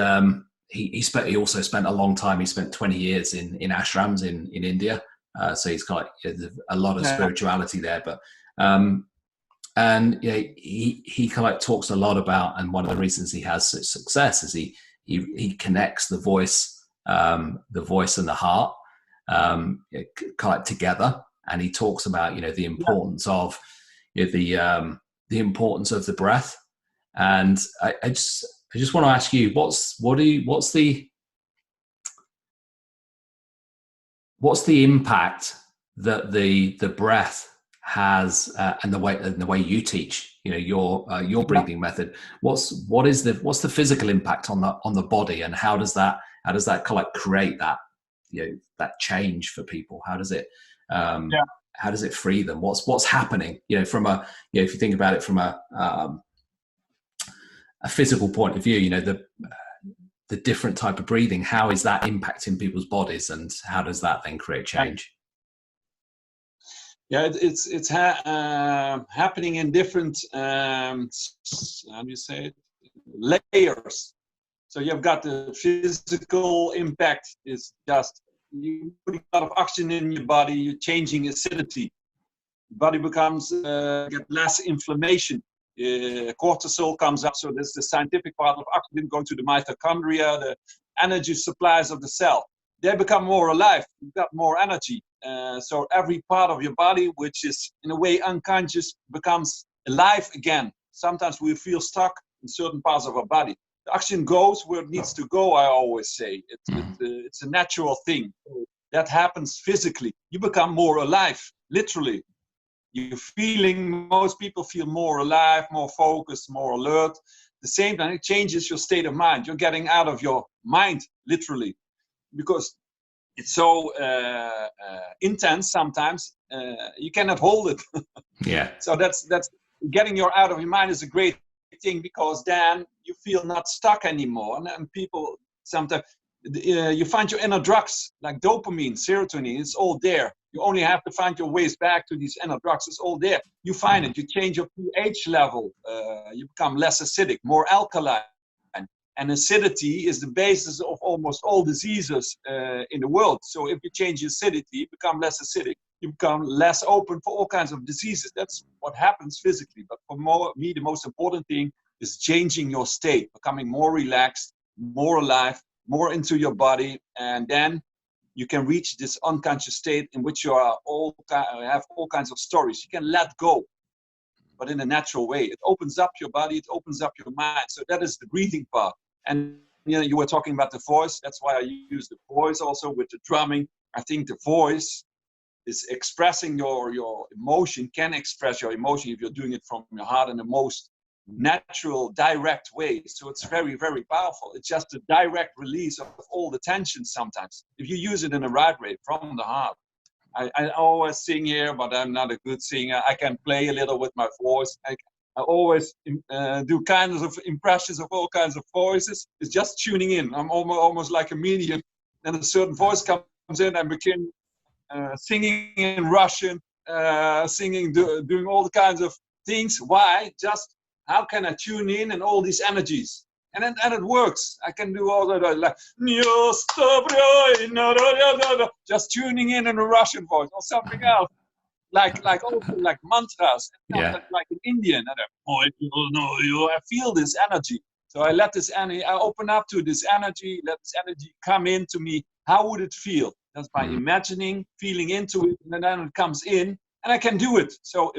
he also spent a long time. He spent 20 years in ashrams in India, so he's got a lot of spirituality there. But and he kind of talks a lot about, and one of the reasons he has such success is he connects the voice and the heart kind of together, and he talks about the importance of the importance of the breath. And I just want to ask you, what's the impact that the breath has, and the way you teach your breathing method? What's the physical impact on the body, and how does that kind of create that that change for people? How does it how does it free them? What's happening from a if you think about it from a physical point of view, the different type of breathing, how is that impacting people's bodies, and how does that then create change? Yeah, it's happening in different how do you say it, layers. So you've got the physical impact, is just you putting a lot of oxygen in your body, you're changing acidity. The body becomes get less inflammation. Cortisol comes up, so there's the scientific part of oxygen going to the mitochondria, the energy supplies of the cell. They become more alive. You've got more energy. So every part of your body, which is in a way unconscious, becomes alive again. Sometimes we feel stuck in certain parts of our body. The oxygen goes where it needs to go, I always say. It's a natural thing. That happens physically. You become more alive, literally. Most people feel more alive, more focused, more alert. At the same time, it changes your state of mind. You're getting out of your mind, literally, because it's so intense sometimes, you cannot hold it. Yeah. So that's getting your out of your mind is a great thing, because then you feel not stuck anymore. And people sometimes, you find your inner drugs like dopamine, serotonin, it's all there. You only have to find your ways back to these inner drugs. It's all there. You find it. You change your pH level. You become less acidic, more alkaline. And acidity is the basis of almost all diseases in the world. So if you change your acidity, you become less acidic. You become less open for all kinds of diseases. That's what happens physically. But for me, the most important thing is changing your state, becoming more relaxed, more alive, more into your body, and then you can reach this unconscious state in which you are have all kinds of stories. You can let go. but in a natural way. It opens up your body, it opens up your mind. So that is the breathing part. And you were talking about the voice. That's why I use the voice also with the drumming. I think the voice is expressing your emotion, can express your emotion if you're doing it from your heart in the most natural, direct way. So it's very, very powerful. It's just a direct release of all the tension sometimes. If you use it in the right way, from the heart. I always sing here, but I'm not a good singer. I can play a little with my voice. I always do kinds of impressions of all kinds of voices. It's just tuning in. I'm almost like a medium. And a certain voice comes in and begin singing in Russian, doing all the kinds of things. Why? Just how can I tune in and all these energies? And it works. I can do all that, like, just tuning in a Russian voice or something else. Like mantras, like in Indian. I feel this energy. So I let this energy, I open up to this energy, let this energy come into me. How would it feel? That's by imagining, feeling into it, and then it comes in, and I can do it. So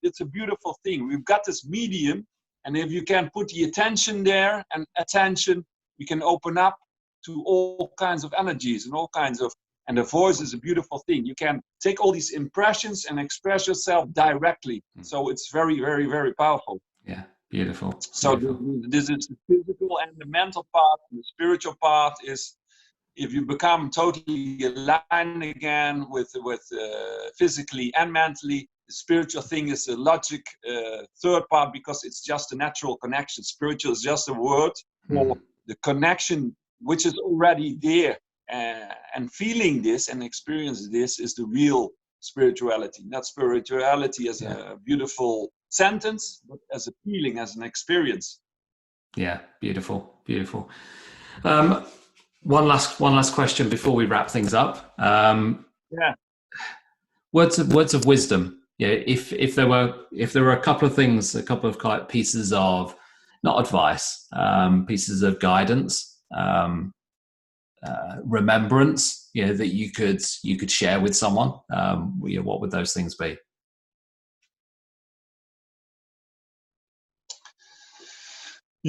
it's a beautiful thing. We've got this medium, and if you can put the attention there and attention, you can open up to all kinds of energies and all kinds of, and the voice is a beautiful thing. You can take all these impressions and express yourself directly. So it's very, very, very powerful. Yeah, beautiful. So this is the physical and the mental part. And the spiritual part is if you become totally aligned again with physically and mentally. The spiritual thing is the logic third part, because it's just a natural connection. Spiritual is just a word for the connection which is already there. And feeling this and experiencing this is the real spirituality. Not spirituality as a beautiful sentence, but as a feeling, as an experience. Yeah, beautiful, beautiful. One last question before we wrap things up. Words of wisdom. Yeah, if there were a couple of things, a couple of kind of pieces of, not advice, pieces of guidance, remembrance, that you could share with someone, what would those things be?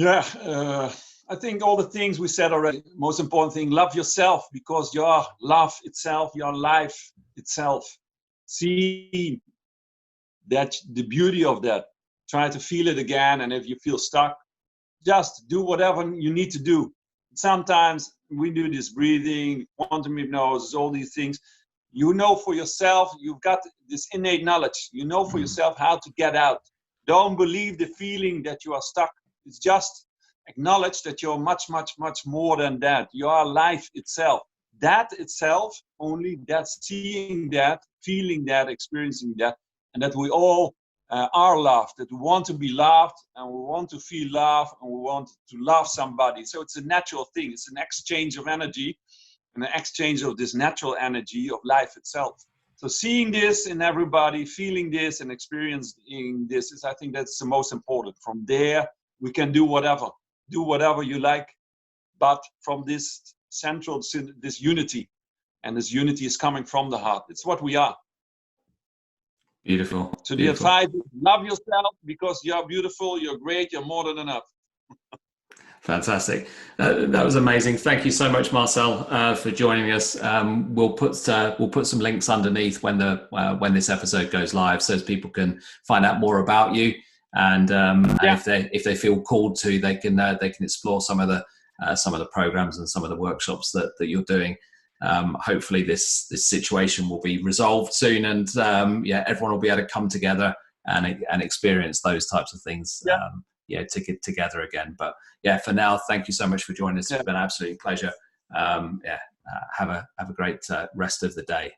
I think all the things we said already. Most important thing, love yourself, because your love itself, your life itself. See that the beauty of that. Try to feel it again, and if you feel stuck, just do whatever you need to do. Sometimes we do this breathing, quantum hypnosis, all these things. You know for yourself, you've got this innate knowledge. You know for yourself how to get out. Don't believe the feeling that you are stuck. It's just acknowledge that you're much, much, much more than that. You are life itself. That itself, only that, seeing that, feeling that, experiencing that, and that we all are loved, that we want to be loved, and we want to feel love, and we want to love somebody. So it's a natural thing. It's an exchange of energy, and an exchange of this natural energy of life itself. So seeing this in everybody, feeling this and experiencing this, I think that's the most important. From there, we can do whatever you like, but from this central, this unity, and this unity is coming from the heart. It's what we are. Beautiful. So the advice is love yourself, because you're beautiful, you're great, you're more than enough. Fantastic. That was amazing. Thank you so much, Marcel, for joining us. We'll put some links underneath when this episode goes live, so as people can find out more about you. And if they feel called to, they can explore some of the programs and some of the workshops that you're doing. Hopefully this situation will be resolved soon, and everyone will be able to come together and experience those types of things to get together again. But for now, thank you so much for joining us. It's been an absolute pleasure. Have a great rest of the day.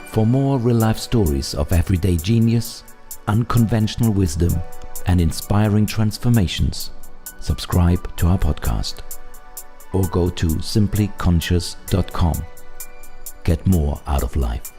For more real-life stories of everyday genius, unconventional wisdom, and inspiring transformations, subscribe to our podcast or go to simplyconscious.com. Get more out of life.